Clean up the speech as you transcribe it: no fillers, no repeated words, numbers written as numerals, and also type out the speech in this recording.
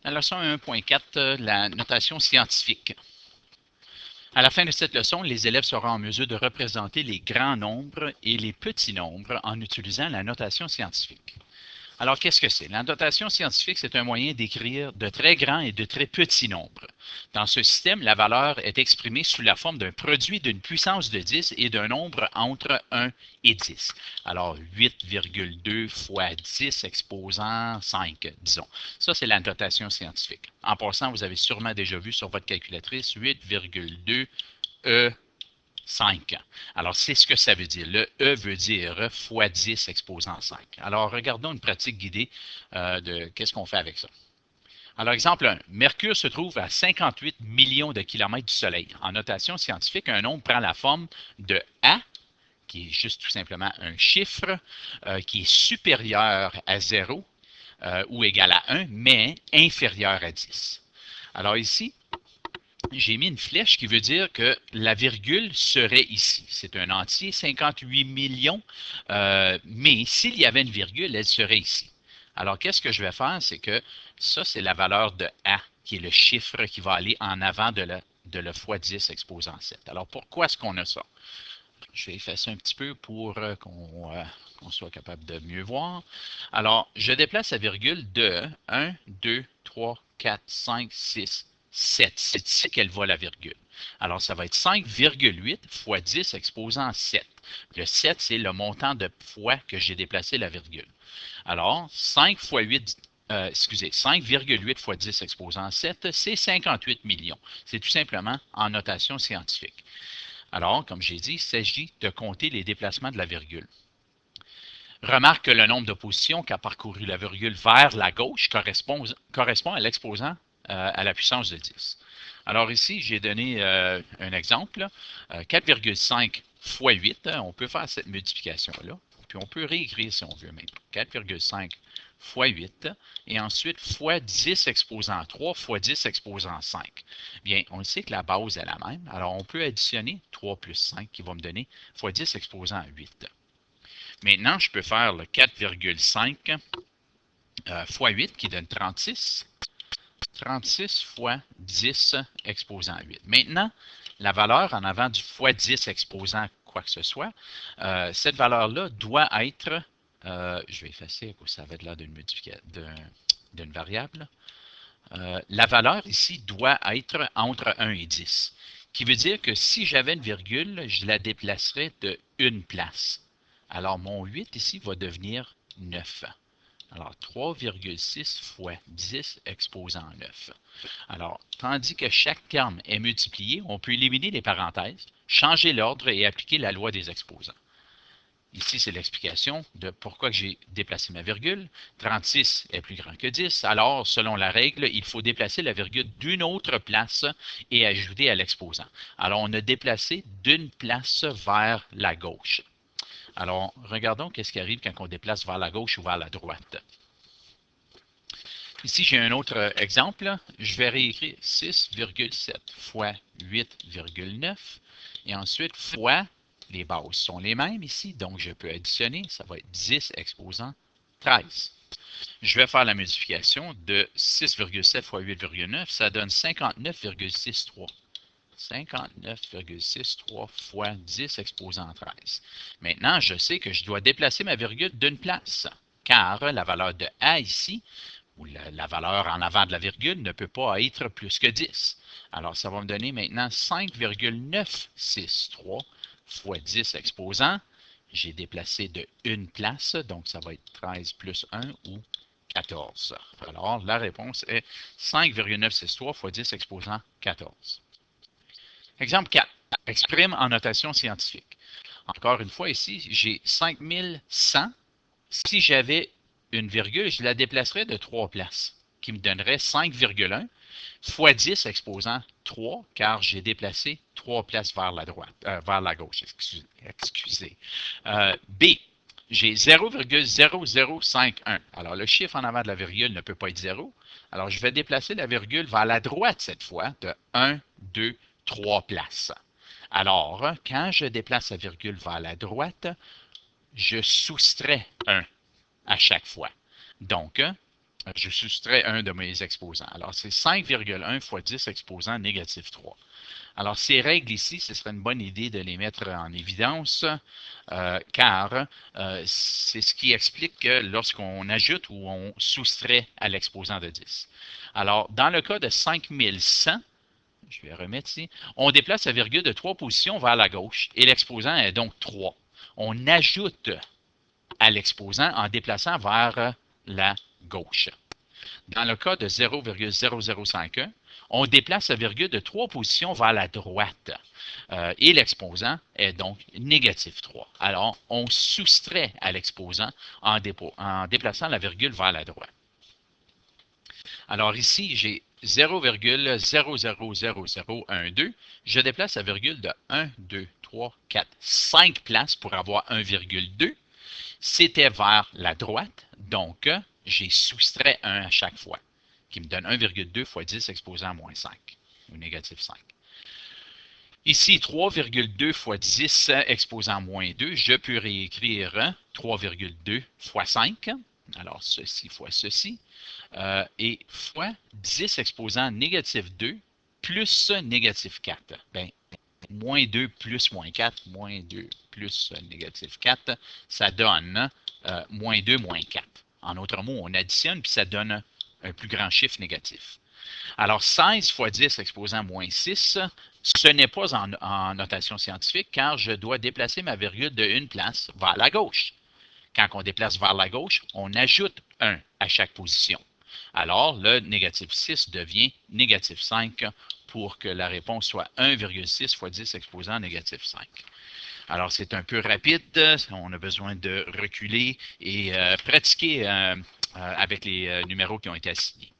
La leçon 1.4, la notation scientifique. À la fin de cette leçon, les élèves seront en mesure de représenter les grands nombres et les petits nombres en utilisant la notation scientifique. Alors, qu'est-ce que c'est? La notation scientifique, c'est un moyen d'écrire de très grands et de très petits nombres. Dans ce système, la valeur est exprimée sous la forme d'un produit d'une puissance de 10 et d'un nombre entre 1 et 10. Alors, 8,2 fois 10 exposant 5, disons. Ça, c'est la notation scientifique. En passant, vous avez sûrement déjà vu sur votre calculatrice 8,2 E 5. Alors, c'est ce que ça veut dire. Le E veut dire fois 10 exposant 5. Alors, regardons une pratique guidée de qu'est-ce qu'on fait avec ça. Alors, exemple 1. Mercure se trouve à 58 millions de kilomètres du Soleil. En notation scientifique, un nombre prend la forme de A, qui est juste tout simplement un chiffre, qui est supérieur à 0 ou égal à 1, mais inférieur à 10. Alors ici, j'ai mis une flèche qui veut dire que la virgule serait ici. C'est un entier, 58 millions, mais s'il y avait une virgule, elle serait ici. Alors, qu'est-ce que je vais faire? C'est que ça, c'est la valeur de A, qui est le chiffre qui va aller en avant de le fois 10 exposant 7. Alors, pourquoi est-ce qu'on a ça? Je vais effacer un petit peu pour qu'on soit capable de mieux voir. Alors, je déplace la virgule de 1, 2, 3, 4, 5, 6, 7. C'est ici qu'elle va la virgule. Alors, ça va être 5,8 fois 10 exposant 7. Le 7, c'est le montant de fois que j'ai déplacé la virgule. Alors, 5 fois 8, 5,8 fois 10 exposant 7, c'est 58 millions. C'est tout simplement en notation scientifique. Alors, comme j'ai dit, il s'agit de compter les déplacements de la virgule. Remarque que le nombre de positions qu'a parcouru la virgule vers la gauche correspond à l'exposant à la puissance de 10. Alors ici, j'ai donné un exemple, 4,5 fois 8, on peut faire cette multiplication-là, puis on peut réécrire si on veut même. 4,5 fois 8, et ensuite fois 10 exposant 3 fois 10 exposant 5. Bien, on sait que la base est la même, alors on peut additionner 3 plus 5 qui va me donner fois 10 exposant 8. Maintenant, je peux faire le 4,5 fois 8 qui donne 36. 36 fois 10 exposant 8. Maintenant, la valeur en avant du fois 10 exposant quoi que ce soit, cette valeur-là doit être, je vais effacer à cause ça va être là d'une variable. La valeur ici doit être entre 1 et 10, qui veut dire que si j'avais une virgule, je la déplacerais de une place. Alors, mon 8 ici va devenir 9. Alors, 3,6 fois 10 exposant 9. Alors, tandis que chaque terme est multiplié, on peut éliminer les parenthèses, changer l'ordre et appliquer la loi des exposants. Ici, c'est l'explication de pourquoi j'ai déplacé ma virgule. 36 est plus grand que 10. Alors, selon la règle, il faut déplacer la virgule d'une autre place et ajouter à l'exposant. Alors, on a déplacé d'une place vers la gauche. Alors, regardons qu'est-ce qui arrive quand on déplace vers la gauche ou vers la droite. Ici, j'ai un autre exemple. Je vais réécrire 6,7 fois 8,9 et ensuite fois, les bases sont les mêmes ici, donc je peux additionner, ça va être 10 exposant 13. Je vais faire la modification de 6,7 fois 8,9, ça donne 59,63. 59,63 fois 10 exposant 13. Maintenant, je sais que je dois déplacer ma virgule d'une place, car la valeur de A ici, ou la valeur en avant de la virgule, ne peut pas être plus que 10. Alors, ça va me donner maintenant 5,963 fois 10 exposant. J'ai déplacé de une place, donc ça va être 13 plus 1 ou 14. Alors, la réponse est 5,963 fois 10 exposant 14. Exemple 4. Exprime en notation scientifique. Encore une fois, ici, j'ai 5100. Si j'avais une virgule, je la déplacerais de 3 places, qui me donnerait 5,1 fois 10 exposant 3, car j'ai déplacé 3 places vers la droite, vers la gauche, excusez. B, j'ai 0,0051. Alors, le chiffre en avant de la virgule ne peut pas être 0. Alors, je vais déplacer la virgule vers la droite cette fois, de 1, 2, 3 places. Alors, quand je déplace la virgule vers la droite, je soustrais 1 à chaque fois. Donc, je soustrais un de mes exposants. Alors, c'est 5,1 fois 10 exposant négatif 3. Alors, ces règles ici, ce serait une bonne idée de les mettre en évidence, car c'est ce qui explique que lorsqu'on ajoute ou on soustrait à l'exposant de 10. Alors, dans le cas de 5100, je vais remettre ici, on déplace la virgule de 3 positions vers la gauche et l'exposant est donc 3. On ajoute à l'exposant en déplaçant vers la gauche. Dans le cas de 0,0051, on déplace la virgule de 3 positions vers la droite. Et l'exposant est donc négatif 3. Alors, on soustrait à l'exposant en déplaçant la virgule vers la droite. Alors ici, j'ai 0,000012. Je déplace la virgule de 1, 2, 3, 4, 5 places pour avoir 1,2. C'était vers la droite, donc j'ai soustrait 1 à chaque fois, qui me donne 1,2 fois 10 exposant à moins 5, ou négatif 5. Ici, 3,2 fois 10 exposant à moins 2, je peux réécrire 3,2 fois 5, alors ceci fois ceci, et fois 10 exposant négatif 2 plus négatif 4. Bien, moins 2 plus moins 4, moins 2 plus négatif 4, ça donne moins 2 moins 4. En d'autres mots, on additionne puis ça donne un plus grand chiffre négatif. Alors, 16 fois 10 exposant moins 6, ce n'est pas en notation scientifique car je dois déplacer ma virgule de une place vers la gauche. Quand on déplace vers la gauche, on ajoute 1 à chaque position. Alors, le négatif 6 devient négatif 5 pour que la réponse soit 1,6 fois 10 exposant négatif 5. Alors, c'est un peu rapide. On a besoin de reculer et pratiquer avec les numéros qui ont été assignés.